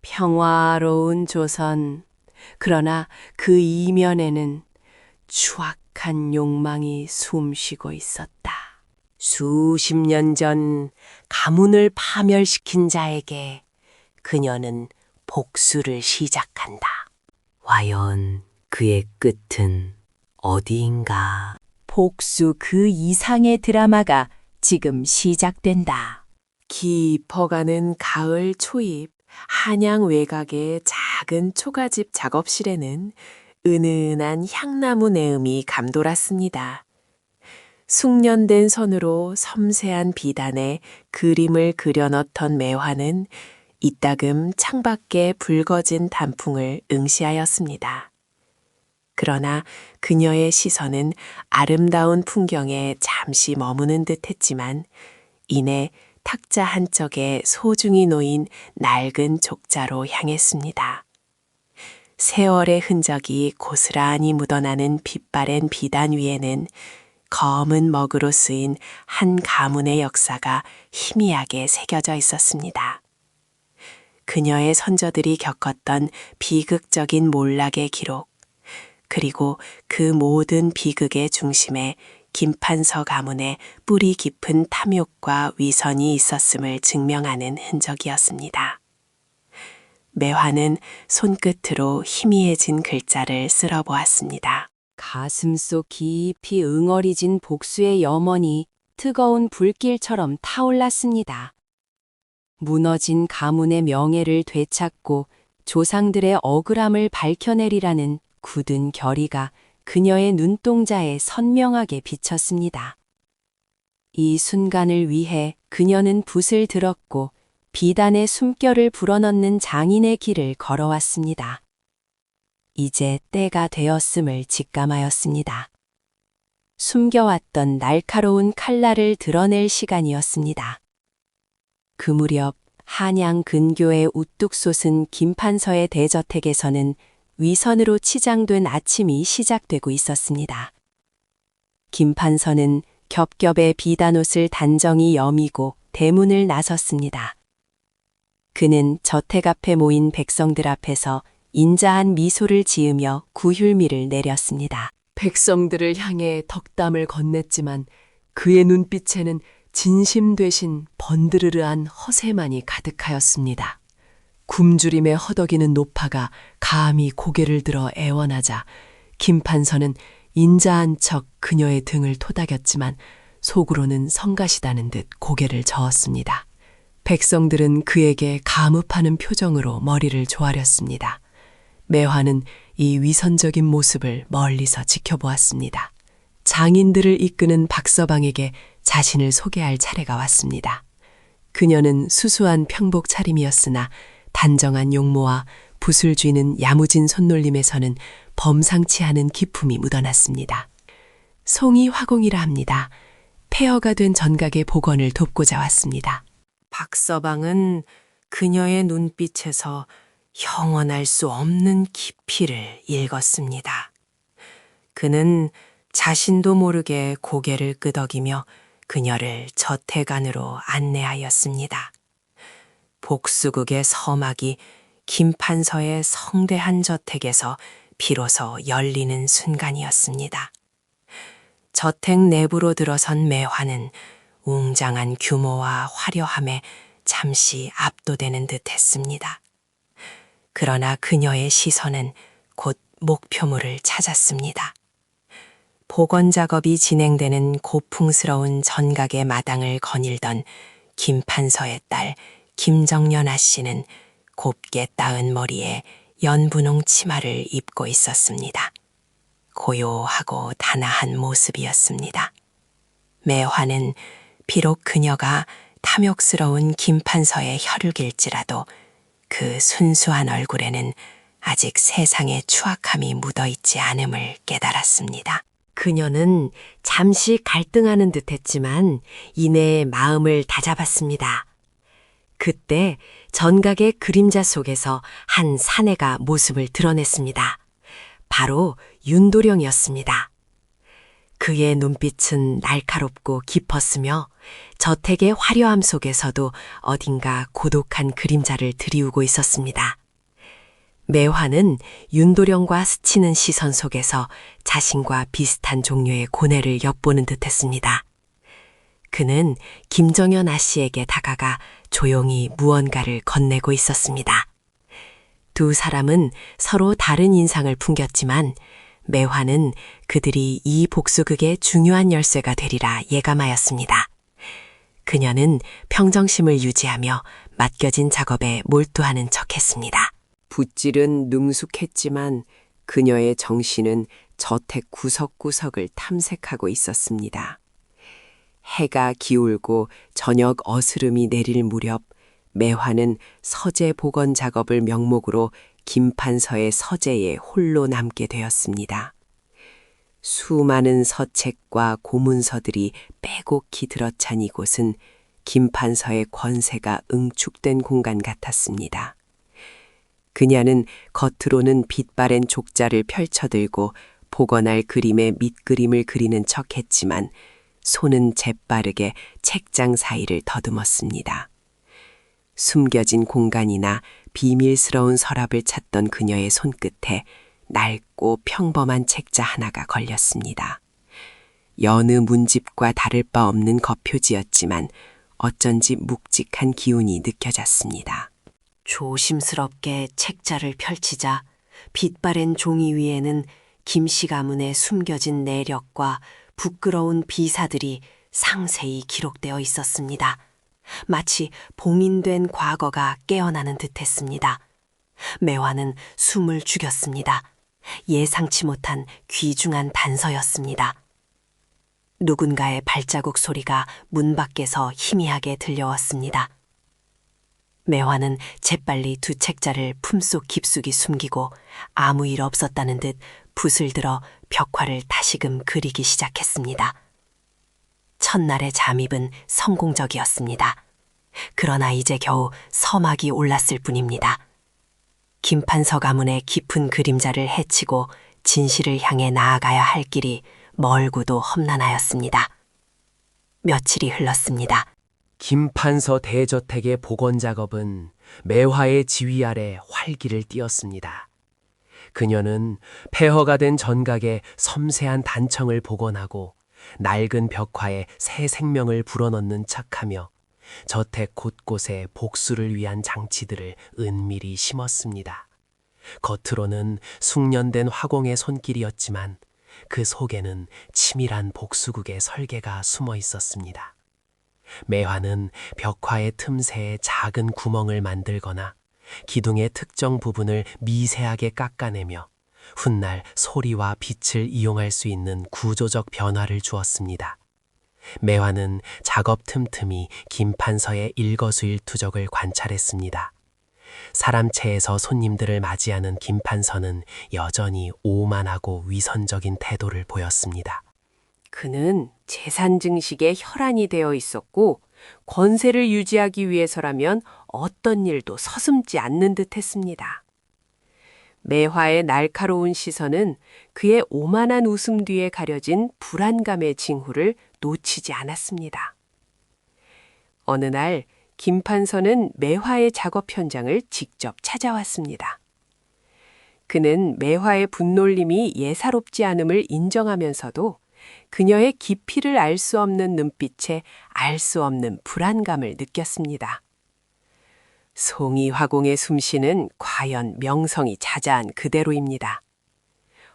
평화로운 조선. 그러나 그 이면에는 추악한 욕망이 숨쉬고 있었다. 수십 년 전 가문을 파멸시킨 자에게 그녀는 복수를 시작한다. 과연 그의 끝은 어디인가? 복수 그 이상의 드라마가 지금 시작된다. 깊어가는 가을 초입, 한양 외곽의 작은 초가집 작업실에는 은은한 향나무 내음이 감돌았습니다. 숙련된 손으로 섬세한 비단에 그림을 그려넣던 매화는 이따금 창밖에 붉어진 단풍을 응시하였습니다. 그러나 그녀의 시선은 아름다운 풍경에 잠시 머무는 듯 했지만 이내 탁자 한쪽에 소중히 놓인 낡은 족자로 향했습니다. 세월의 흔적이 고스란히 묻어나는 빛바랜 비단 위에는 검은 먹으로 쓰인 한 가문의 역사가 희미하게 새겨져 있었습니다. 그녀의 선조들이 겪었던 비극적인 몰락의 기록, 그리고 그 모든 비극의 중심에 김판서 가문의 뿌리 깊은 탐욕과 위선이 있었음을 증명하는 흔적이었습니다. 매화는 손끝으로 희미해진 글자를 쓸어보았습니다. 가슴속 깊이 응어리진 복수의 염원이 뜨거운 불길처럼 타올랐습니다. 무너진 가문의 명예를 되찾고 조상들의 억울함을 밝혀내리라는 굳은 결의가 그녀의 눈동자에 선명하게 비쳤습니다. 이 순간을 위해 그녀는 붓을 들었고 비단의 숨결을 불어넣는 장인의 길을 걸어왔습니다. 이제 때가 되었음을 직감하였습니다. 숨겨왔던 날카로운 칼날을 드러낼 시간이었습니다. 그 무렵 한양 근교에 우뚝 솟은 김판서의 대저택에서는 위선으로 치장된 아침이 시작되고 있었습니다. 김판서는 겹겹의 비단옷을 단정히 여미고 대문을 나섰습니다. 그는 저택 앞에 모인 백성들 앞에서 인자한 미소를 지으며 구휼미를 내렸습니다. 백성들을 향해 덕담을 건넸지만 그의 눈빛에는 진심 되신 번드르르한 허세만이 가득하였습니다. 굶주림에 허덕이는 노파가 감히 고개를 들어 애원하자 김판서는 인자한 척 그녀의 등을 토닥였지만 속으로는 성가시다는 듯 고개를 저었습니다. 백성들은 그에게 감흡하는 표정으로 머리를 조아렸습니다. 매화는 이 위선적인 모습을 멀리서 지켜보았습니다. 장인들을 이끄는 박서방에게 자신을 소개할 차례가 왔습니다. 그녀는 수수한 평복 차림이었으나 단정한 용모와 붓을 쥐는 야무진 손놀림에서는 범상치 않은 기품이 묻어났습니다. 송이 화공이라 합니다. 폐허가 된 전각의 복원을 돕고자 왔습니다. 박서방은 그녀의 눈빛에서 형언할 수 없는 깊이를 읽었습니다. 그는 자신도 모르게 고개를 끄덕이며 그녀를 저택 안으로 안내하였습니다. 복수국의 서막이 김판서의 성대한 저택에서 비로소 열리는 순간이었습니다. 저택 내부로 들어선 매화는 웅장한 규모와 화려함에 잠시 압도되는 듯 했습니다. 그러나 그녀의 시선은 곧 목표물을 찾았습니다. 복원 작업이 진행되는 고풍스러운 전각의 마당을 거닐던 김판서의 딸 김정연아 씨는 곱게 따은 머리에 연분홍 치마를 입고 있었습니다. 고요하고 단아한 모습이었습니다. 매화는 비록 그녀가 탐욕스러운 김판서의 혈육일지라도 그 순수한 얼굴에는 아직 세상의 추악함이 묻어있지 않음을 깨달았습니다. 그녀는 잠시 갈등하는 듯했지만 이내 마음을 다잡았습니다. 그때 전각의 그림자 속에서 한 사내가 모습을 드러냈습니다. 바로 윤도령이었습니다. 그의 눈빛은 날카롭고 깊었으며 저택의 화려함 속에서도 어딘가 고독한 그림자를 드리우고 있었습니다. 매화는 윤도령과 스치는 시선 속에서 자신과 비슷한 종류의 고뇌를 엿보는 듯했습니다. 그는 김정연 아씨에게 다가가 조용히 무언가를 건네고 있었습니다. 두 사람은 서로 다른 인상을 풍겼지만 매화는 그들이 이 복수극의 중요한 열쇠가 되리라 예감하였습니다. 그녀는 평정심을 유지하며 맡겨진 작업에 몰두하는 척했습니다. 붓질은 능숙했지만 그녀의 정신은 저택 구석구석을 탐색하고 있었습니다. 해가 기울고 저녁 어스름이 내릴 무렵 매화는 서재 복원 작업을 명목으로 김판서의 서재에 홀로 남게 되었습니다. 수많은 서책과 고문서들이 빼곡히 들어찬 이곳은 김판서의 권세가 응축된 공간 같았습니다. 그녀는 겉으로는 빛바랜 족자를 펼쳐들고 복원할 그림의 밑그림을 그리는 척했지만 손은 재빠르게 책장 사이를 더듬었습니다. 숨겨진 공간이나 비밀스러운 서랍을 찾던 그녀의 손끝에 낡고 평범한 책자 하나가 걸렸습니다. 여느 문집과 다를 바 없는 겉표지였지만 어쩐지 묵직한 기운이 느껴졌습니다. 조심스럽게 책자를 펼치자 빛바랜 종이 위에는 김씨 가문의 숨겨진 내력과 부끄러운 비사들이 상세히 기록되어 있었습니다. 마치 봉인된 과거가 깨어나는 듯했습니다. 매화는 숨을 죽였습니다. 예상치 못한 귀중한 단서였습니다. 누군가의 발자국 소리가 문 밖에서 희미하게 들려왔습니다. 매화는 재빨리 두 책자를 품속 깊숙이 숨기고 아무 일 없었다는 듯 붓을 들어 벽화를 다시금 그리기 시작했습니다. 첫날의 잠입은 성공적이었습니다. 그러나 이제 겨우 서막이 올랐을 뿐입니다. 김판서 가문의 깊은 그림자를 헤치고 진실을 향해 나아가야 할 길이 멀고도 험난하였습니다. 며칠이 흘렀습니다. 김판서 대저택의 복원 작업은 매화의 지휘 아래 활기를 띠었습니다. 그녀는 폐허가 된 전각에 섬세한 단청을 복원하고 낡은 벽화에 새 생명을 불어넣는 척하며 저택 곳곳에 복수를 위한 장치들을 은밀히 심었습니다. 겉으로는 숙련된 화공의 손길이었지만 그 속에는 치밀한 복수극의 설계가 숨어 있었습니다. 매화는 벽화의 틈새에 작은 구멍을 만들거나 기둥의 특정 부분을 미세하게 깎아내며 훗날 소리와 빛을 이용할 수 있는 구조적 변화를 주었습니다. 매화는 작업 틈틈이 김판서의 일거수일투족을 관찰했습니다. 사람체에서 손님들을 맞이하는 김판서는 여전히 오만하고 위선적인 태도를 보였습니다. 그는 재산 증식에 혈안이 되어 있었고 권세를 유지하기 위해서라면 어떤 일도 서슴지 않는 듯했습니다. 매화의 날카로운 시선은 그의 오만한 웃음 뒤에 가려진 불안감의 징후를 놓치지 않았습니다. 어느 날 김판서는 매화의 작업 현장을 직접 찾아왔습니다. 그는 매화의 분놀림이 예사롭지 않음을 인정하면서도 그녀의 깊이를 알 수 없는 눈빛에 알 수 없는 불안감을 느꼈습니다. 송이 화공의 솜씨는 과연 명성이 자자한 그대로입니다.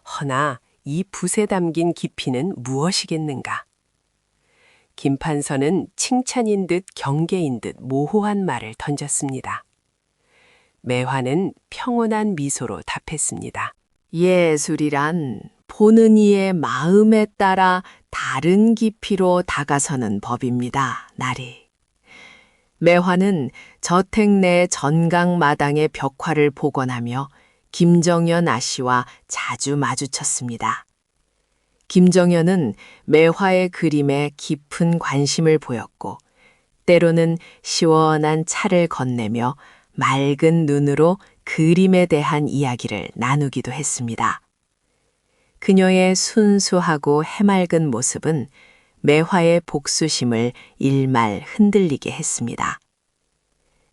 허나 이 붓에 담긴 깊이는 무엇이겠는가? 김판서는 칭찬인 듯 경계인 듯 모호한 말을 던졌습니다. 매화는 평온한 미소로 답했습니다. 예술이란 보는 이의 마음에 따라 다른 깊이로 다가서는 법입니다, 나리. 매화는 저택 내 전각 마당의 벽화를 복원하며 김정연 아씨와 자주 마주쳤습니다. 김정연은 매화의 그림에 깊은 관심을 보였고 때로는 시원한 차를 건네며 맑은 눈으로 그림에 대한 이야기를 나누기도 했습니다. 그녀의 순수하고 해맑은 모습은 매화의 복수심을 일말 흔들리게 했습니다.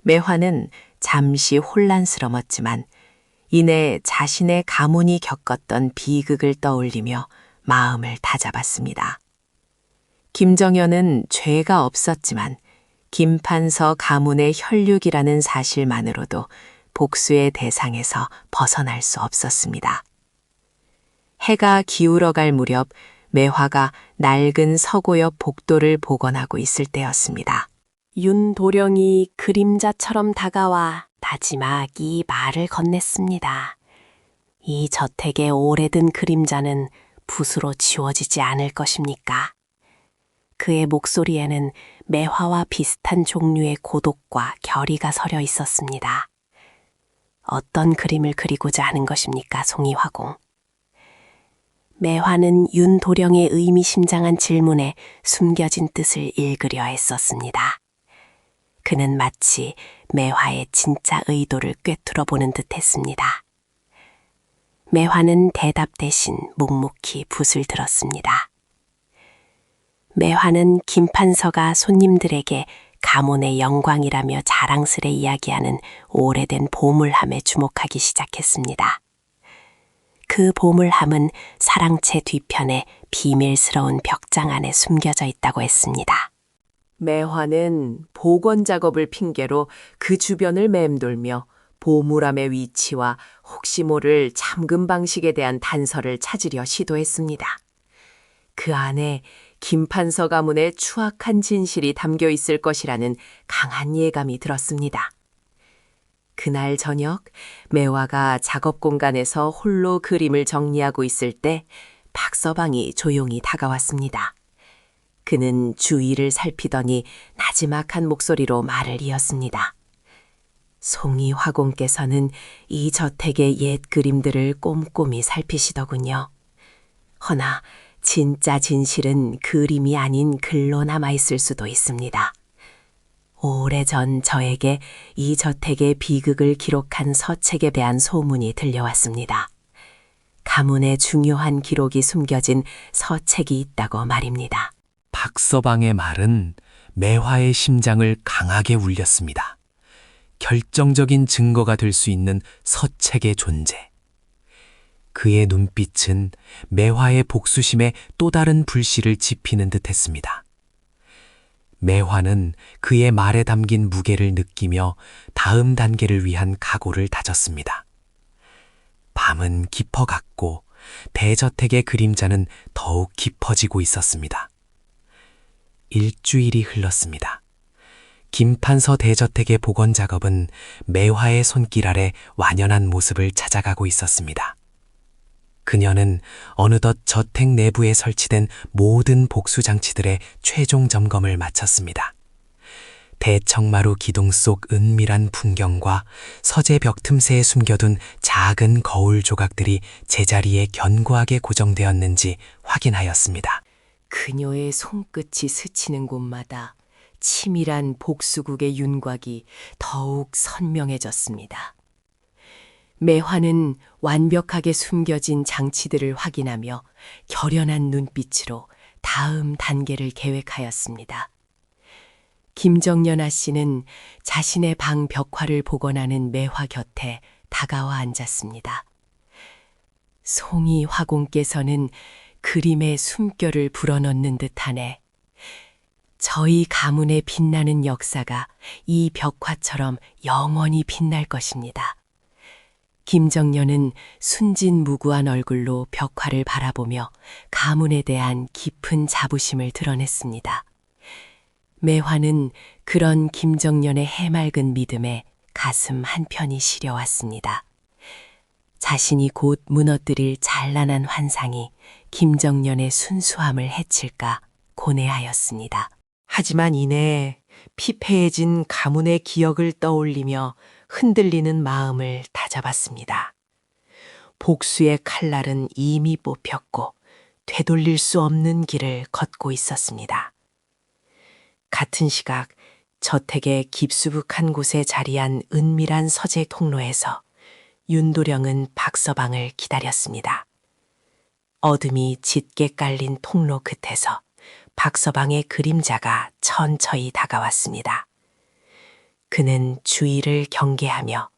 매화는 잠시 혼란스러웠지만 이내 자신의 가문이 겪었던 비극을 떠올리며 마음을 다잡았습니다. 김정연은 죄가 없었지만 김판서 가문의 혈육이라는 사실만으로도 복수의 대상에서 벗어날 수 없었습니다. 해가 기울어갈 무렵 매화가 낡은 서고 옆 복도를 복원하고 있을 때였습니다. 윤도령이 그림자처럼 다가와 마지막 이 말을 건넸습니다. 이 저택의 오래된 그림자는 붓으로 지워지지 않을 것입니까? 그의 목소리에는 매화와 비슷한 종류의 고독과 결의가 서려 있었습니다. 어떤 그림을 그리고자 하는 것입니까, 송이화공? 매화는 윤도령의 의미심장한 질문에 숨겨진 뜻을 읽으려 했었습니다. 그는 마치 매화의 진짜 의도를 꿰뚫어 보는 듯 했습니다. 매화는 대답 대신 묵묵히 붓을 들었습니다. 매화는 김판서가 손님들에게 가문의 영광이라며 자랑스레 이야기하는 오래된 보물함에 주목하기 시작했습니다. 그 보물함은 사랑채 뒤편에 비밀스러운 벽장 안에 숨겨져 있다고 했습니다. 매화는 복원 작업을 핑계로 그 주변을 맴돌며 보물함의 위치와 혹시 모를 잠금 방식에 대한 단서를 찾으려 시도했습니다. 그 안에 김판서 가문의 추악한 진실이 담겨 있을 것이라는 강한 예감이 들었습니다. 그날 저녁 매화가 작업 공간에서 홀로 그림을 정리하고 있을 때 박서방이 조용히 다가왔습니다. 그는 주위를 살피더니 나지막한 목소리로 말을 이었습니다. 송이화공께서는 이 저택의 옛 그림들을 꼼꼼히 살피시더군요. 허나 진짜 진실은 그림이 아닌 글로 남아있을 수도 있습니다. 오래전 저에게 이 저택의 비극을 기록한 서책에 대한 소문이 들려왔습니다. 가문의 중요한 기록이 숨겨진 서책이 있다고 말입니다. 박서방의 말은 매화의 심장을 강하게 울렸습니다. 결정적인 증거가 될 수 있는 서책의 존재. 그의 눈빛은 매화의 복수심에 또 다른 불씨를 지피는 듯했습니다. 매화는 그의 말에 담긴 무게를 느끼며 다음 단계를 위한 각오를 다졌습니다. 밤은 깊어갔고 대저택의 그림자는 더욱 깊어지고 있었습니다. 일주일이 흘렀습니다. 김판서 대저택의 복원 작업은 매화의 손길 아래 완연한 모습을 찾아가고 있었습니다. 그녀는 어느덧 저택 내부에 설치된 모든 복수 장치들의 최종 점검을 마쳤습니다. 대청마루 기둥 속 은밀한 풍경과 서재 벽 틈새에 숨겨둔 작은 거울 조각들이 제자리에 견고하게 고정되었는지 확인하였습니다. 그녀의 손끝이 스치는 곳마다 치밀한 복수국의 윤곽이 더욱 선명해졌습니다. 매화는 완벽하게 숨겨진 장치들을 확인하며 결연한 눈빛으로 다음 단계를 계획하였습니다. 김정연아 씨는 자신의 방 벽화를 복원하는 매화 곁에 다가와 앉았습니다. 송이화공께서는 그림의 숨결을 불어넣는 듯하네. 저희 가문의 빛나는 역사가 이 벽화처럼 영원히 빛날 것입니다. 김정연은 순진무구한 얼굴로 벽화를 바라보며 가문에 대한 깊은 자부심을 드러냈습니다. 매화는 그런 김정연의 해맑은 믿음에 가슴 한편이 시려왔습니다. 자신이 곧 무너뜨릴 찬란한 환상이 김정연의 순수함을 해칠까 고뇌하였습니다. 하지만 이내 피폐해진 가문의 기억을 떠올리며 흔들리는 마음을 다잡았습니다. 복수의 칼날은 이미 뽑혔고 되돌릴 수 없는 길을 걷고 있었습니다. 같은 시각 저택의 깊수북한 곳에 자리한 은밀한 서재 통로에서 윤도령은 박서방을 기다렸습니다. 어둠이 짙게 깔린 통로 끝에서 박서방의 그림자가 천천히 다가왔습니다. 그는 주위를 경계하며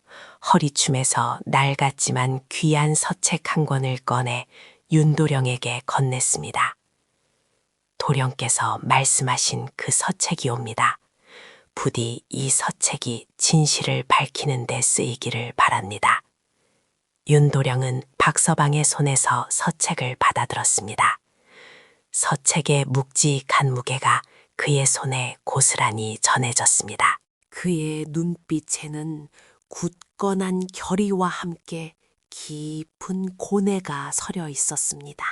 허리춤에서 낡았지만 귀한 서책 한 권을 꺼내 윤도령에게 건넸습니다. 도령께서 말씀하신 그 서책이옵니다. 부디 이 서책이 진실을 밝히는 데 쓰이기를 바랍니다. 윤도령은 박서방의 손에서 서책을 받아들었습니다. 서책의 묵직한 무게가 그의 손에 고스란히 전해졌습니다. 그의 눈빛에는 굳건한 결의와 함께 깊은 고뇌가 서려 있었습니다.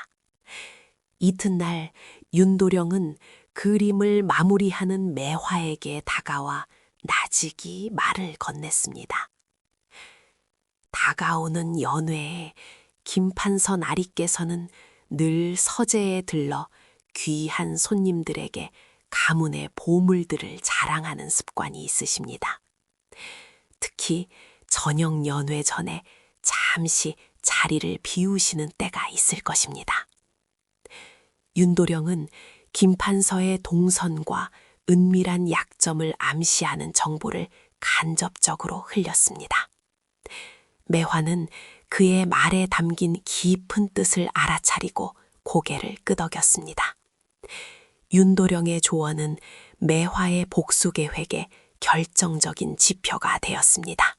이튿날 윤도령은 그림을 마무리하는 매화에게 다가와 나직이 말을 건넸습니다. 다가오는 연회에 김판서 나리께서는 늘 서재에 들러 귀한 손님들에게 가문의 보물들을 자랑하는 습관이 있으십니다. 특히 저녁 연회 전에 잠시 자리를 비우시는 때가 있을 것입니다. 윤도령은 김판서의 동선과 은밀한 약점을 암시하는 정보를 간접적으로 흘렸습니다. 매화는 그의 말에 담긴 깊은 뜻을 알아차리고 고개를 끄덕였습니다. 윤도령의 조언은 매화의 복수 계획에 결정적인 지표가 되었습니다.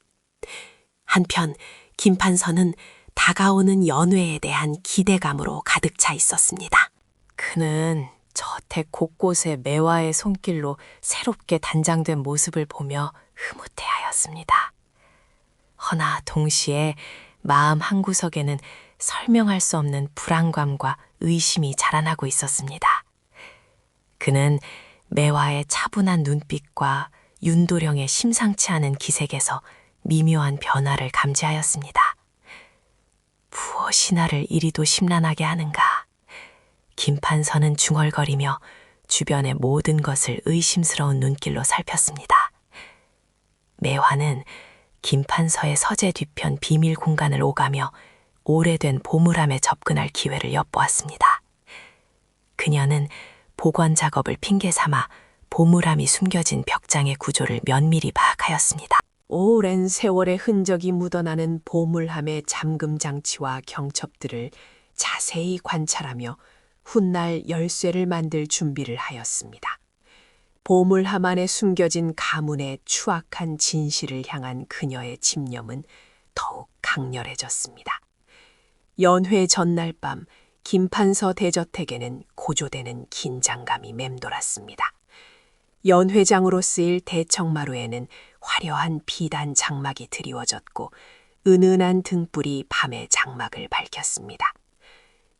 한편 김판서는 다가오는 연회에 대한 기대감으로 가득 차 있었습니다. 그는 저택 곳곳에 매화의 손길로 새롭게 단장된 모습을 보며 흐뭇해하였습니다. 허나 동시에 마음 한구석에는 설명할 수 없는 불안감과 의심이 자라나고 있었습니다. 그는 매화의 차분한 눈빛과 윤도령의 심상치 않은 기색에서 미묘한 변화를 감지하였습니다. 무엇이 나를 이리도 심란하게 하는가? 김판서는 중얼거리며 주변의 모든 것을 의심스러운 눈길로 살폈습니다. 매화는 김판서의 서재 뒤편 비밀 공간을 오가며 오래된 보물함에 접근할 기회를 엿보았습니다. 그녀는 복원 작업을 핑계 삼아 보물함이 숨겨진 벽장의 구조를 면밀히 파악하였습니다. 오랜 세월의 흔적이 묻어나는 보물함의 잠금 장치와 경첩들을 자세히 관찰하며 훗날 열쇠를 만들 준비를 하였습니다. 보물함 안에 숨겨진 가문의 추악한 진실을 향한 그녀의 집념은 더욱 강렬해졌습니다. 연회 전날 밤 김판서 대저택에는 고조되는 긴장감이 맴돌았습니다. 연회장으로 쓰일 대청마루에는 화려한 비단 장막이 드리워졌고 은은한 등불이 밤의 장막을 밝혔습니다.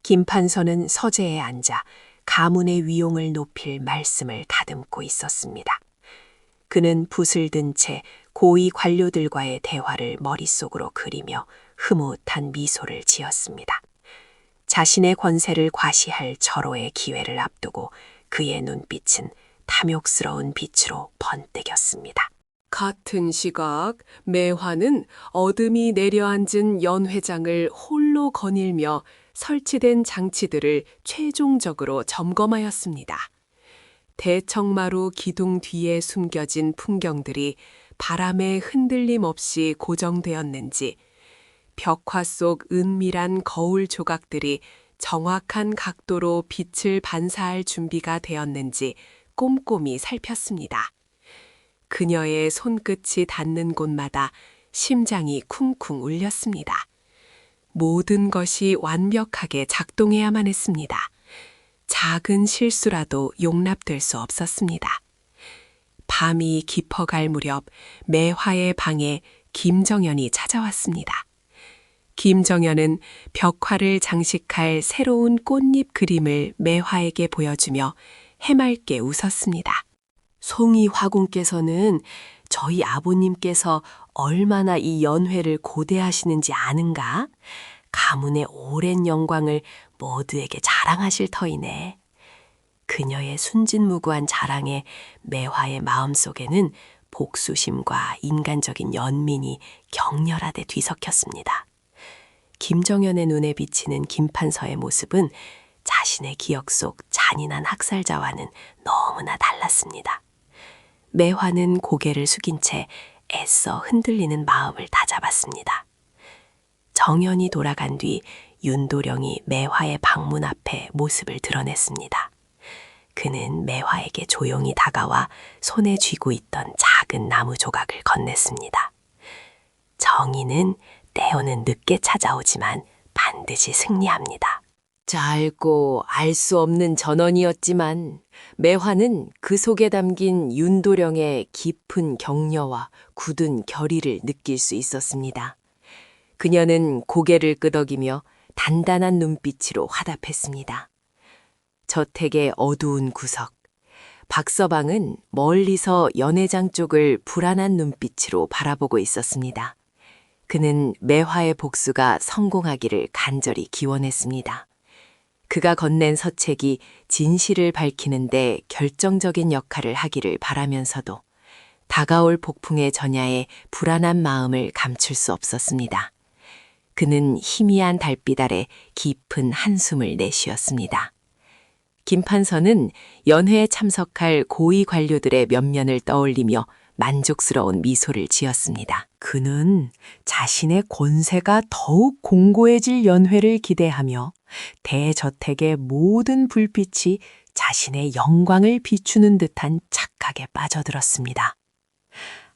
김판서는 서재에 앉아 가문의 위용을 높일 말씀을 다듬고 있었습니다. 그는 붓을 든 채 고위 관료들과의 대화를 머릿속으로 그리며 흐뭇한 미소를 지었습니다. 자신의 권세를 과시할 절호의 기회를 앞두고 그의 눈빛은 탐욕스러운 빛으로 번뜩였습니다. 같은 시각 매화는 어둠이 내려앉은 연회장을 홀로 거닐며 설치된 장치들을 최종적으로 점검하였습니다. 대청마루 기둥 뒤에 숨겨진 풍경들이 바람에 흔들림 없이 고정되었는지, 벽화 속 은밀한 거울 조각들이 정확한 각도로 빛을 반사할 준비가 되었는지 꼼꼼히 살폈습니다. 그녀의 손끝이 닿는 곳마다 심장이 쿵쿵 울렸습니다. 모든 것이 완벽하게 작동해야만 했습니다. 작은 실수라도 용납될 수 없었습니다. 밤이 깊어갈 무렵 매화의 방에 김정연이 찾아왔습니다. 김정연은 벽화를 장식할 새로운 꽃잎 그림을 매화에게 보여주며 해맑게 웃었습니다. 송이 화공께서는 저희 아버님께서 얼마나 이 연회를 고대하시는지 아는가? 가문의 오랜 영광을 모두에게 자랑하실 터이네. 그녀의 순진무구한 자랑에 매화의 마음속에는 복수심과 인간적인 연민이 격렬하게 뒤섞였습니다. 김정연의 눈에 비치는 김판서의 모습은 자신의 기억 속 잔인한 학살자와는 너무나 달랐습니다. 매화는 고개를 숙인 채 애써 흔들리는 마음을 다잡았습니다. 정연이 돌아간 뒤 윤도령이 매화의 방문 앞에 모습을 드러냈습니다. 그는 매화에게 조용히 다가와 손에 쥐고 있던 작은 나무 조각을 건넸습니다. 정의는 때로는 늦게 찾아오지만 반드시 승리합니다. 짧고 알 수 없는 전언이었지만 매화는 그 속에 담긴 윤도령의 깊은 격려와 굳은 결의를 느낄 수 있었습니다. 그녀는 고개를 끄덕이며 단단한 눈빛으로 화답했습니다. 저택의 어두운 구석, 박서방은 멀리서 연회장 쪽을 불안한 눈빛으로 바라보고 있었습니다. 그는 매화의 복수가 성공하기를 간절히 기원했습니다. 그가 건넨 서책이 진실을 밝히는데 결정적인 역할을 하기를 바라면서도 다가올 폭풍의 전야에 불안한 마음을 감출 수 없었습니다. 그는 희미한 달빛 아래 깊은 한숨을 내쉬었습니다. 김판서는 연회에 참석할 고위 관료들의 면면을 떠올리며 만족스러운 미소를 지었습니다. 그는 자신의 권세가 더욱 공고해질 연회를 기대하며 대저택의 모든 불빛이 자신의 영광을 비추는 듯한 착각에 빠져들었습니다.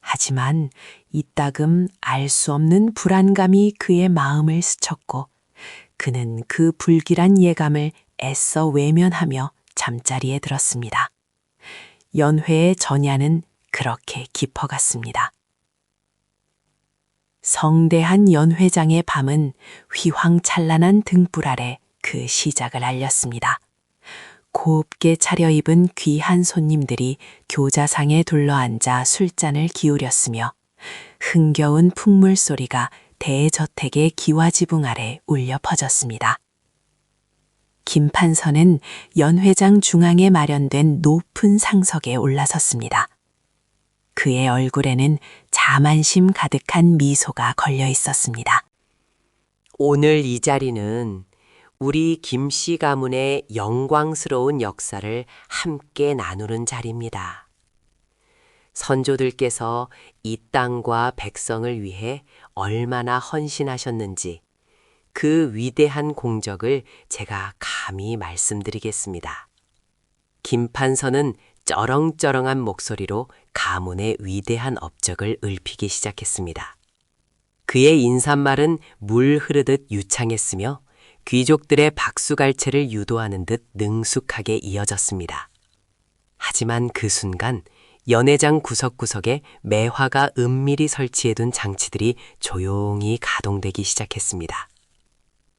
하지만 이따금 알 수 없는 불안감이 그의 마음을 스쳤고 그는 그 불길한 예감을 애써 외면하며 잠자리에 들었습니다. 연회의 전야는 그렇게 깊어갔습니다. 성대한 연회장의 밤은 휘황찬란한 등불 아래 그 시작을 알렸습니다. 곱게 차려입은 귀한 손님들이 교자상에 둘러앉아 술잔을 기울였으며 흥겨운 풍물 소리가 대저택의 기와지붕 아래 울려 퍼졌습니다. 김판서는 연회장 중앙에 마련된 높은 상석에 올라섰습니다. 그의 얼굴에는 자만심 가득한 미소가 걸려 있었습니다. 오늘 이 자리는 우리 김씨 가문의 영광스러운 역사를 함께 나누는 자리입니다. 선조들께서 이 땅과 백성을 위해 얼마나 헌신하셨는지 그 위대한 공적을 제가 감히 말씀드리겠습니다. 김판서는 쩌렁쩌렁한 목소리로 가문의 위대한 업적을 읊히기 시작했습니다. 그의 인사말은 물 흐르듯 유창했으며 귀족들의 박수갈채를 유도하는 듯 능숙하게 이어졌습니다. 하지만 그 순간 연회장 구석구석에 매화가 은밀히 설치해둔 장치들이 조용히 가동되기 시작했습니다.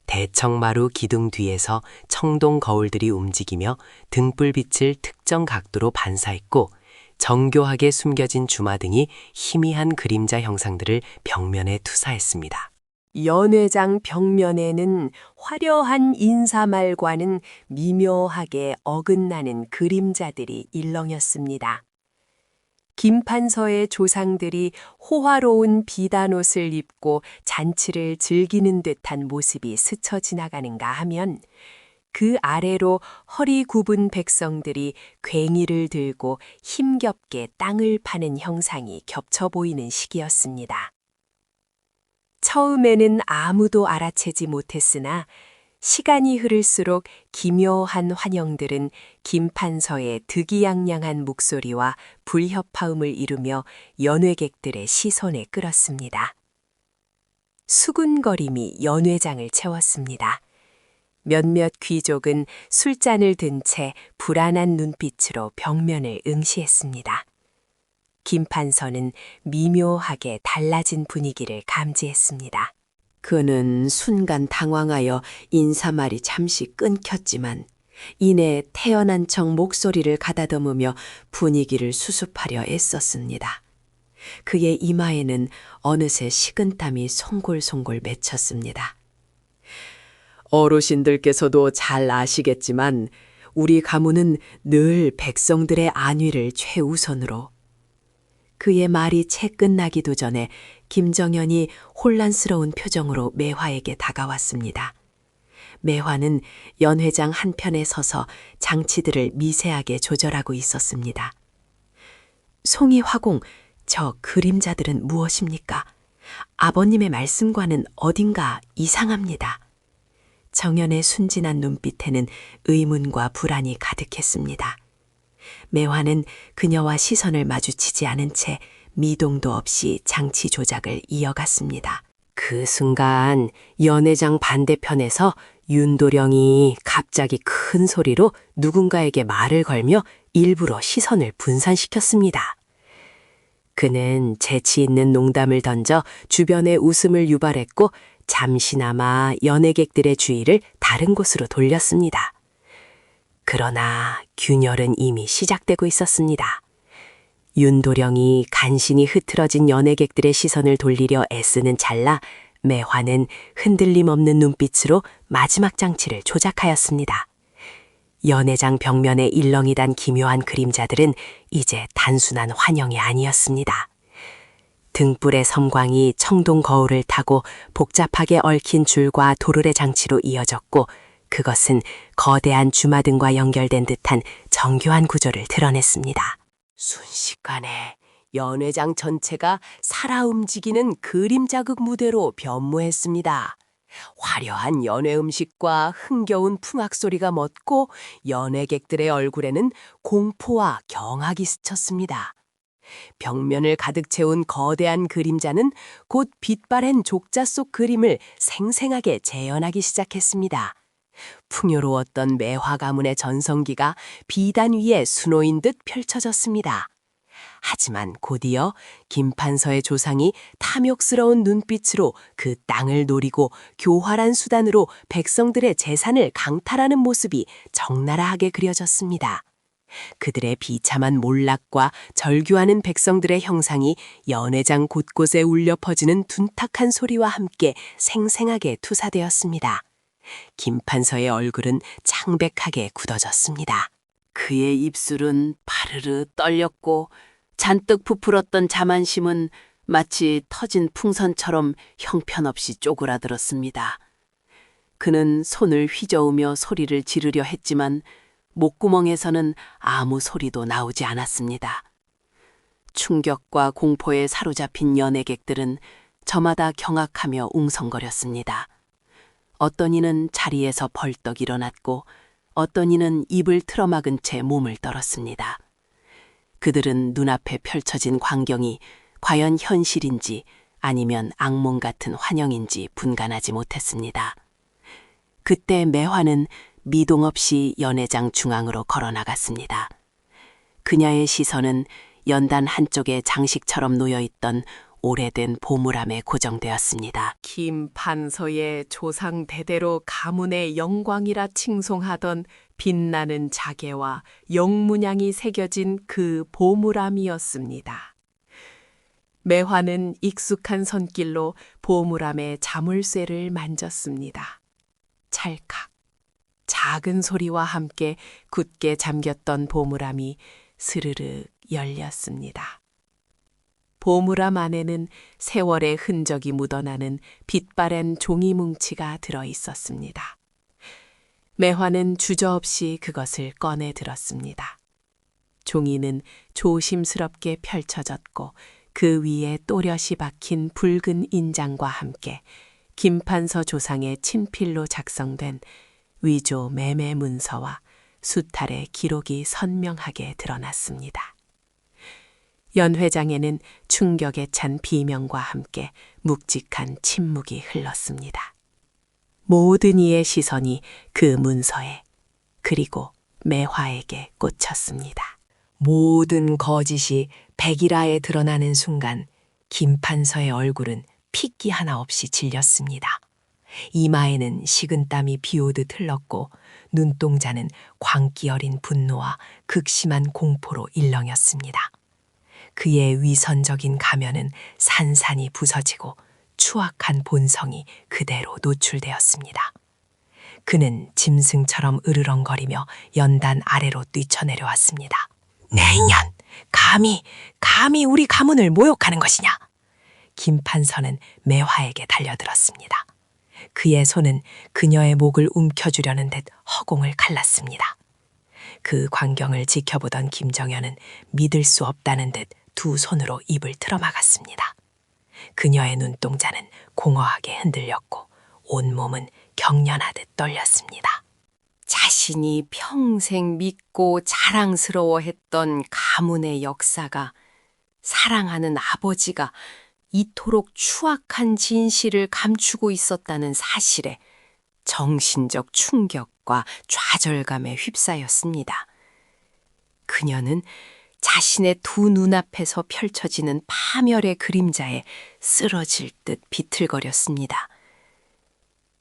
대청마루 기둥 뒤에서 청동 거울들이 움직이며 등불빛을 특정 각도로 반사했고 정교하게 숨겨진 주마등이 희미한 그림자 형상들을 벽면에 투사했습니다. 연회장 벽면에는 화려한 인사말과는 미묘하게 어긋나는 그림자들이 일렁였습니다. 김판서의 조상들이 호화로운 비단옷을 입고 잔치를 즐기는 듯한 모습이 스쳐 지나가는가 하면 그 아래로 허리 굽은 백성들이 괭이를 들고 힘겹게 땅을 파는 형상이 겹쳐 보이는 시기였습니다. 처음에는 아무도 알아채지 못했으나 시간이 흐를수록 기묘한 환영들은 김판서의 득이양양한 목소리와 불협화음을 이루며 연회객들의 시선에 끌었습니다. 수군거림이 연회장을 채웠습니다. 몇몇 귀족은 술잔을 든 채 불안한 눈빛으로 벽면을 응시했습니다. 김판서는 미묘하게 달라진 분위기를 감지했습니다. 그는 순간 당황하여 인사말이 잠시 끊겼지만 이내 태연한 척 목소리를 가다듬으며 분위기를 수습하려 애썼습니다. 그의 이마에는 어느새 식은땀이 송골송골 맺혔습니다. 어르신들께서도 잘 아시겠지만 우리 가문은 늘 백성들의 안위를 최우선으로. 그의 말이 채 끝나기도 전에 김정연이 혼란스러운 표정으로 매화에게 다가왔습니다. 매화는 연회장 한편에 서서 장치들을 미세하게 조절하고 있었습니다. 송이 화공, 저 그림자들은 무엇입니까? 아버님의 말씀과는 어딘가 이상합니다. 정연의 순진한 눈빛에는 의문과 불안이 가득했습니다. 매화는 그녀와 시선을 마주치지 않은 채 미동도 없이 장치 조작을 이어갔습니다. 그 순간 연회장 반대편에서 윤도령이 갑자기 큰 소리로 누군가에게 말을 걸며 일부러 시선을 분산시켰습니다. 그는 재치 있는 농담을 던져 주변에 웃음을 유발했고 잠시나마 연회객들의 주의를 다른 곳으로 돌렸습니다. 그러나 균열은 이미 시작되고 있었습니다. 윤도령이 간신히 흐트러진 연회객들의 시선을 돌리려 애쓰는 찰나 매화는 흔들림 없는 눈빛으로 마지막 장치를 조작하였습니다. 연회장 벽면에 일렁이 단 기묘한 그림자들은 이제 단순한 환영이 아니었습니다. 등불의 섬광이 청동 거울을 타고 복잡하게 얽힌 줄과 도르래 장치로 이어졌고 그것은 거대한 주마등과 연결된 듯한 정교한 구조를 드러냈습니다. 순식간에 연회장 전체가 살아 움직이는 그림 자극 무대로 변모했습니다. 화려한 연회 음식과 흥겨운 풍악 소리가 멎고 연회객들의 얼굴에는 공포와 경악이 스쳤습니다. 벽면을 가득 채운 거대한 그림자는 곧 빛바랜 족자 속 그림을 생생하게 재현하기 시작했습니다. 풍요로웠던 매화 가문의 전성기가 비단 위에 수놓인 듯 펼쳐졌습니다. 하지만 곧이어 김판서의 조상이 탐욕스러운 눈빛으로 그 땅을 노리고 교활한 수단으로 백성들의 재산을 강탈하는 모습이 적나라하게 그려졌습니다. 그들의 비참한 몰락과 절규하는 백성들의 형상이 연회장 곳곳에 울려 퍼지는 둔탁한 소리와 함께 생생하게 투사되었습니다. 김판서의 얼굴은 창백하게 굳어졌습니다. 그의 입술은 파르르 떨렸고 잔뜩 부풀었던 자만심은 마치 터진 풍선처럼 형편없이 쪼그라들었습니다. 그는 손을 휘저으며 소리를 지르려 했지만 목구멍에서는 아무 소리도 나오지 않았습니다. 충격과 공포에 사로잡힌 연회객들은 저마다 경악하며 웅성거렸습니다. 어떤 이는 자리에서 벌떡 일어났고 어떤 이는 입을 틀어막은 채 몸을 떨었습니다. 그들은 눈앞에 펼쳐진 광경이 과연 현실인지 아니면 악몽 같은 환영인지 분간하지 못했습니다. 그때 매화는 미동 없이 연회장 중앙으로 걸어나갔습니다. 그녀의 시선은 연단 한쪽에 장식처럼 놓여있던 오래된 보물함에 고정되었습니다. 김판서의 조상 대대로 가문의 영광이라 칭송하던 빛나는 자개와 영문양이 새겨진 그 보물함이었습니다. 매화는 익숙한 손길로 보물함의 자물쇠를 만졌습니다. 찰칵. 작은 소리와 함께 굳게 잠겼던 보물함이 스르륵 열렸습니다. 보물함 안에는 세월의 흔적이 묻어나는 빛바랜 종이 뭉치가 들어 있었습니다. 매화는 주저없이 그것을 꺼내 들었습니다. 종이는 조심스럽게 펼쳐졌고 그 위에 또렷이 박힌 붉은 인장과 함께 김판서 조상의 친필로 작성된 위조 매매 문서와 수탈의 기록이 선명하게 드러났습니다. 연회장에는 충격에 찬 비명과 함께 묵직한 침묵이 흘렀습니다. 모든 이의 시선이 그 문서에 그리고 매화에게 꽂혔습니다. 모든 거짓이 백일화에 드러나는 순간 김판서의 얼굴은 핏기 하나 없이 질렸습니다. 이마에는 식은땀이 비오듯 흘렀고 눈동자는 광기 어린 분노와 극심한 공포로 일렁였습니다. 그의 위선적인 가면은 산산이 부서지고 추악한 본성이 그대로 노출되었습니다. 그는 짐승처럼 으르렁거리며 연단 아래로 뛰쳐내려왔습니다. 내년, 감히 우리 가문을 모욕하는 것이냐? 김판서는 매화에게 달려들었습니다. 그의 손은 그녀의 목을 움켜쥐려는 듯 허공을 갈랐습니다. 그 광경을 지켜보던 김정현은 믿을 수 없다는 듯 두 손으로 입을 틀어막았습니다. 그녀의 눈동자는 공허하게 흔들렸고 온몸은 경련하듯 떨렸습니다. 자신이 평생 믿고 자랑스러워했던 가문의 역사가, 사랑하는 아버지가 이토록 추악한 진실을 감추고 있었다는 사실에 정신적 충격과 좌절감에 휩싸였습니다. 그녀는 자신의 두 눈앞에서 펼쳐지는 파멸의 그림자에 쓰러질 듯 비틀거렸습니다.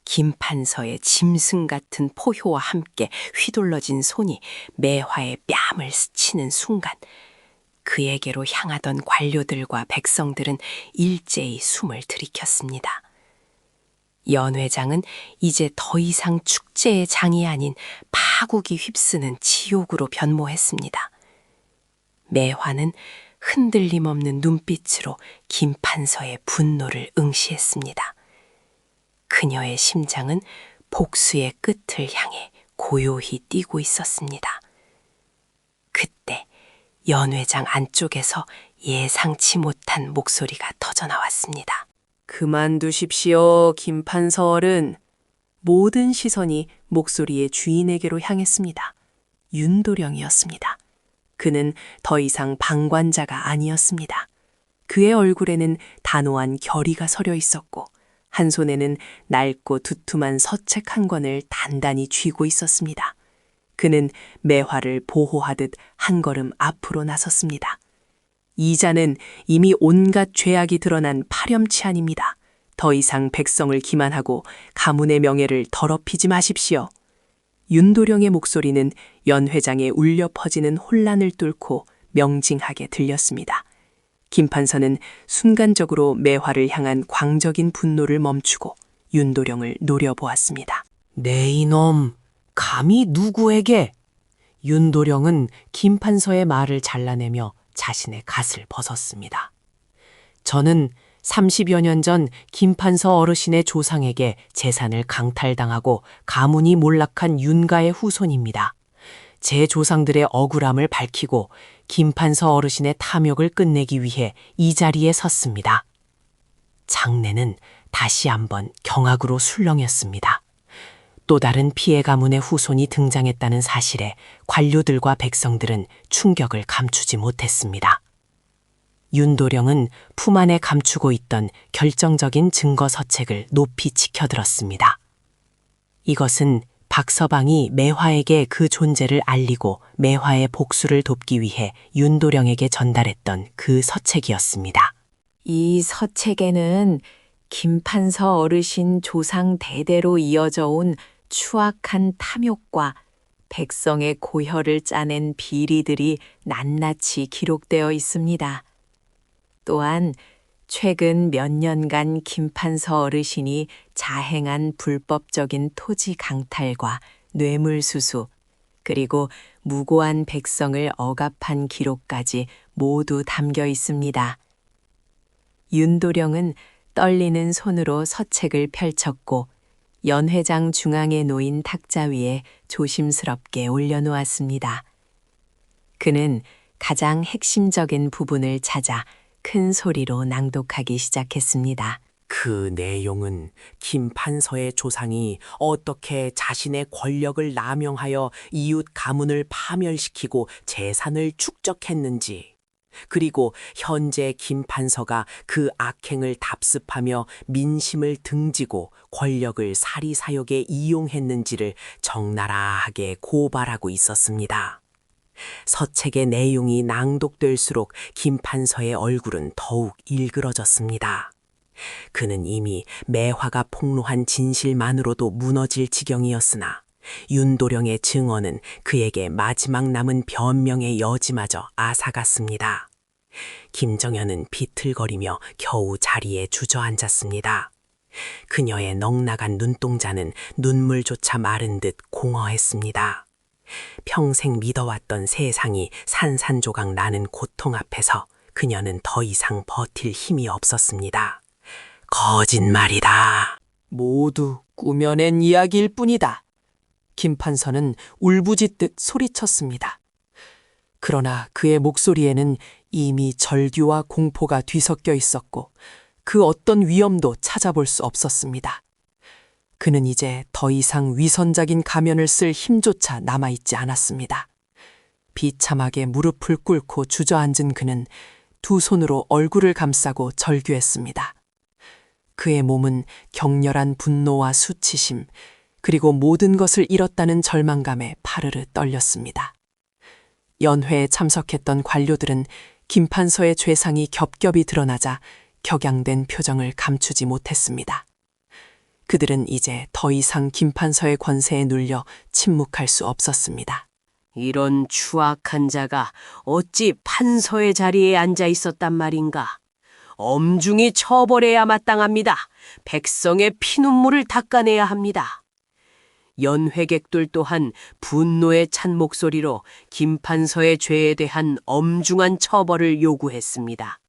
김판서의 짐승 같은 포효와 함께 휘둘러진 손이 매화의 뺨을 스치는 순간, 그에게로 향하던 관료들과 백성들은 일제히 숨을 들이켰습니다. 연 회장은 이제 더 이상 축제의 장이 아닌 파국이 휩쓰는 지옥으로 변모했습니다. 매화는 흔들림 없는 눈빛으로 김판서의 분노를 응시했습니다. 그녀의 심장은 복수의 끝을 향해 고요히 뛰고 있었습니다. 그때 연 회장 안쪽에서 예상치 못한 목소리가 터져나왔습니다. 그만두십시오, 김판서 어른. 모든 시선이 목소리의 주인에게로 향했습니다. 윤도령이었습니다. 그는 더 이상 방관자가 아니었습니다. 그의 얼굴에는 단호한 결의가 서려 있었고 한 손에는 낡고 두툼한 서책 한 권을 단단히 쥐고 있었습니다. 그는 매화를 보호하듯 한 걸음 앞으로 나섰습니다. 이 자는 이미 온갖 죄악이 드러난 파렴치한입니다. 더 이상 백성을 기만하고 가문의 명예를 더럽히지 마십시오. 윤도령의 목소리는 연 회장의 울려 퍼지는 혼란을 뚫고 명징하게 들렸습니다. 김판서는 순간적으로 매화를 향한 광적인 분노를 멈추고 윤도령을 노려보았습니다. 네 이놈, 감히 누구에게? 윤도령은 김판서의 말을 잘라내며 자신의 갓을 벗었습니다. 저는 30여 년 전 김판서 어르신의 조상에게 재산을 강탈당하고 가문이 몰락한 윤가의 후손입니다. 제 조상들의 억울함을 밝히고 김판서 어르신의 탐욕을 끝내기 위해 이 자리에 섰습니다. 장례는 다시 한번 경악으로 술렁였습니다. 또 다른 피해 가문의 후손이 등장했다는 사실에 관료들과 백성들은 충격을 감추지 못했습니다. 윤도령은 품 안에 감추고 있던 결정적인 증거 서책을 높이 치켜들었습니다. 이것은 박서방이 매화에게 그 존재를 알리고 매화의 복수를 돕기 위해 윤도령에게 전달했던 그 서책이었습니다. 이 서책에는 김판서 어르신 조상 대대로 이어져 온 추악한 탐욕과 백성의 고혈을 짜낸 비리들이 낱낱이 기록되어 있습니다. 또한 최근 몇 년간 김판서 어르신이 자행한 불법적인 토지 강탈과 뇌물수수, 그리고 무고한 백성을 억압한 기록까지 모두 담겨 있습니다. 윤도령은 떨리는 손으로 서책을 펼쳤고 연 회장 중앙에 놓인 탁자 위에 조심스럽게 올려놓았습니다. 그는 가장 핵심적인 부분을 찾아 큰 소리로 낭독하기 시작했습니다. 그 내용은 김판서의 조상이 어떻게 자신의 권력을 남용하여 이웃 가문을 파멸시키고 재산을 축적했는지, 그리고 현재 김판서가 그 악행을 답습하며 민심을 등지고 권력을 사리사욕에 이용했는지를 적나라하게 고발하고 있었습니다. 서책의 내용이 낭독될수록 김판서의 얼굴은 더욱 일그러졌습니다. 그는 이미 매화가 폭로한 진실만으로도 무너질 지경이었으나 윤도령의 증언은 그에게 마지막 남은 변명의 여지마저 앗아갔습니다. 김정현은 비틀거리며 겨우 자리에 주저앉았습니다. 그녀의 넉나간 눈동자는 눈물조차 마른 듯 공허했습니다. 평생 믿어왔던 세상이 산산조각 나는 고통 앞에서 그녀는 더 이상 버틸 힘이 없었습니다. 거짓말이다. 모두 꾸며낸 이야기일 뿐이다. 김판서는 울부짖듯 소리쳤습니다. 그러나 그의 목소리에는 이미 절규와 공포가 뒤섞여 있었고 그 어떤 위험도 찾아볼 수 없었습니다. 그는 이제 더 이상 위선적인 가면을 쓸 힘조차 남아있지 않았습니다. 비참하게 무릎을 꿇고 주저앉은 그는 두 손으로 얼굴을 감싸고 절규했습니다. 그의 몸은 격렬한 분노와 수치심, 그리고 모든 것을 잃었다는 절망감에 파르르 떨렸습니다. 연회에 참석했던 관료들은 김판서의 죄상이 겹겹이 드러나자 격양된 표정을 감추지 못했습니다. 그들은 이제 더 이상 김판서의 권세에 눌려 침묵할 수 없었습니다. 이런 추악한 자가 어찌 판서의 자리에 앉아 있었단 말인가? 엄중히 처벌해야 마땅합니다. 백성의 피눈물을 닦아내야 합니다. 연회객들 또한 분노에 찬 목소리로 김판서의 죄에 대한 엄중한 처벌을 요구했습니다.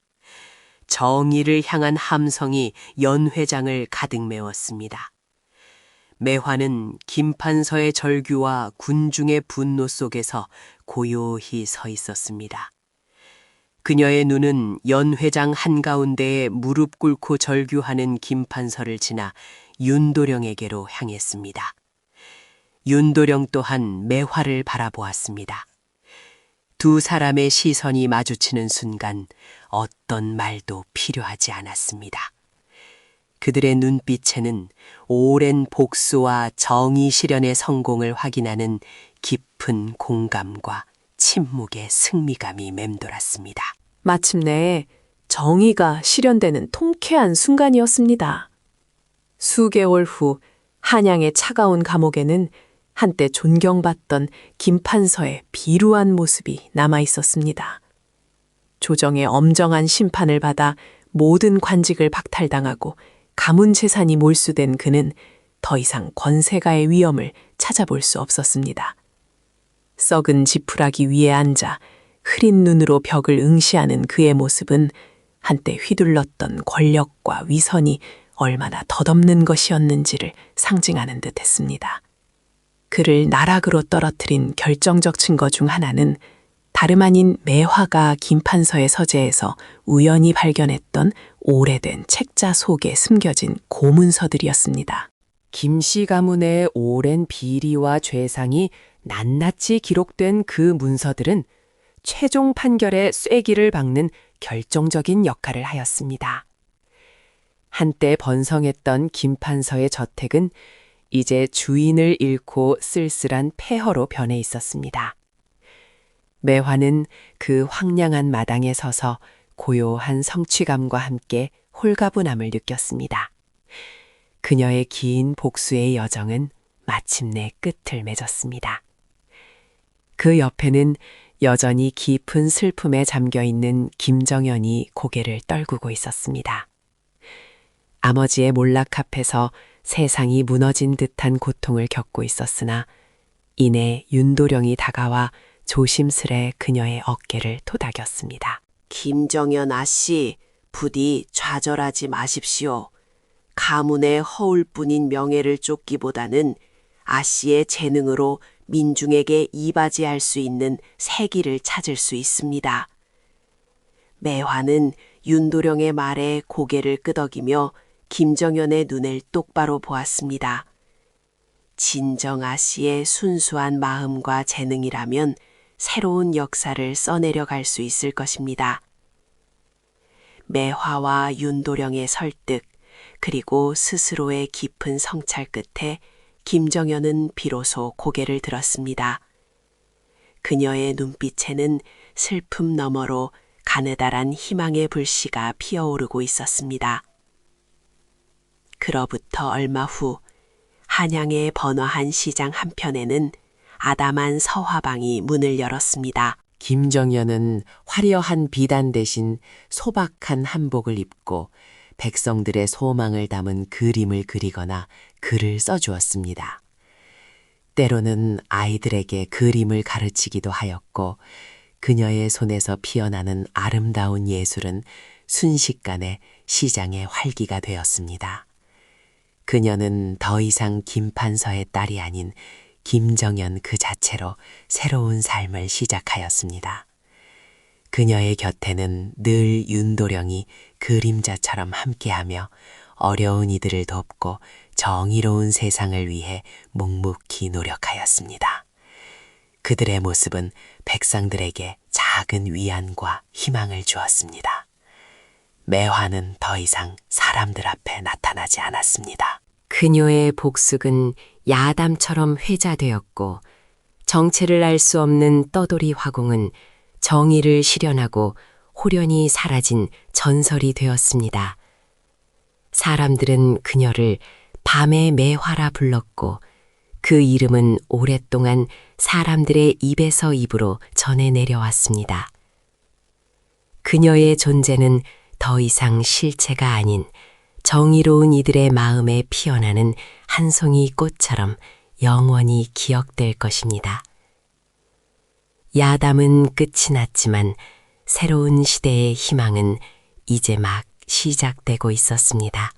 정의를 향한 함성이 연회장을 가득 메웠습니다. 매화는 김판서의 절규와 군중의 분노 속에서 고요히 서 있었습니다. 그녀의 눈은 연회장 한가운데에 무릎 꿇고 절규하는 김판서를 지나 윤도령에게로 향했습니다. 윤도령 또한 매화를 바라보았습니다. 두 사람의 시선이 마주치는 순간 어떤 말도 필요하지 않았습니다. 그들의 눈빛에는 오랜 복수와 정의 실현의 성공을 확인하는 깊은 공감과 침묵의 승리감이 맴돌았습니다. 마침내 정의가 실현되는 통쾌한 순간이었습니다. 수개월 후 한양의 차가운 감옥에는 한때 존경받던 김판서의 비루한 모습이 남아 있었습니다. 조정의 엄정한 심판을 받아 모든 관직을 박탈당하고 가문 재산이 몰수된 그는 더 이상 권세가의 위험을 찾아볼 수 없었습니다. 썩은 지푸라기 위에 앉아 흐린 눈으로 벽을 응시하는 그의 모습은 한때 휘둘렀던 권력과 위선이 얼마나 덧없는 것이었는지를 상징하는 듯했습니다. 그를 나락으로 떨어뜨린 결정적 증거 중 하나는 다름 아닌 매화가 김판서의 서재에서 우연히 발견했던 오래된 책자 속에 숨겨진 고문서들이었습니다. 김씨 가문의 오랜 비리와 죄상이 낱낱이 기록된 그 문서들은 최종 판결의 쐐기를 박는 결정적인 역할을 하였습니다. 한때 번성했던 김판서의 저택은 이제 주인을 잃고 쓸쓸한 폐허로 변해 있었습니다. 매화는 그 황량한 마당에 서서 고요한 성취감과 함께 홀가분함을 느꼈습니다. 그녀의 긴 복수의 여정은 마침내 끝을 맺었습니다. 그 옆에는 여전히 깊은 슬픔에 잠겨있는 김정연이 고개를 떨구고 있었습니다. 아버지의 몰락 앞에서 세상이 무너진 듯한 고통을 겪고 있었으나 이내 윤도령이 다가와 조심스레 그녀의 어깨를 토닥였습니다. 김정연 아씨, 부디 좌절하지 마십시오. 가문의 허울뿐인 명예를 쫓기보다는 아씨의 재능으로 민중에게 이바지할 수 있는 새길을 찾을 수 있습니다. 매화는 윤도령의 말에 고개를 끄덕이며 김정연의 눈을 똑바로 보았습니다. 진정 아씨의 순수한 마음과 재능이라면 새로운 역사를 써내려 갈 수 있을 것입니다. 매화와 윤도령의 설득, 그리고 스스로의 깊은 성찰 끝에 김정연은 비로소 고개를 들었습니다. 그녀의 눈빛에는 슬픔 너머로 가느다란 희망의 불씨가 피어오르고 있었습니다. 그로부터 얼마 후 한양의 번화한 시장 한편에는 아담한 서화방이 문을 열었습니다. 김정연은 화려한 비단 대신 소박한 한복을 입고 백성들의 소망을 담은 그림을 그리거나 글을 써주었습니다. 때로는 아이들에게 그림을 가르치기도 하였고 그녀의 손에서 피어나는 아름다운 예술은 순식간에 시장의 활기가 되었습니다. 그녀는 더 이상 김판서의 딸이 아닌 김정연 그 자체로 새로운 삶을 시작하였습니다. 그녀의 곁에는 늘 윤도령이 그림자처럼 함께하며 어려운 이들을 돕고 정의로운 세상을 위해 묵묵히 노력하였습니다. 그들의 모습은 백성들에게 작은 위안과 희망을 주었습니다. 매화는 더 이상 사람들 앞에 나타나지 않았습니다. 그녀의 복숙은 야담처럼 회자되었고 정체를 알 수 없는 떠돌이 화공은 정의를 실현하고 호련히 사라진 전설이 되었습니다. 사람들은 그녀를 밤의 매화라 불렀고 그 이름은 오랫동안 사람들의 입에서 입으로 전해 내려왔습니다. 그녀의 존재는 더 이상 실체가 아닌 정의로운 이들의 마음에 피어나는 한 송이 꽃처럼 영원히 기억될 것입니다. 야담은 끝이 났지만 새로운 시대의 희망은 이제 막 시작되고 있었습니다.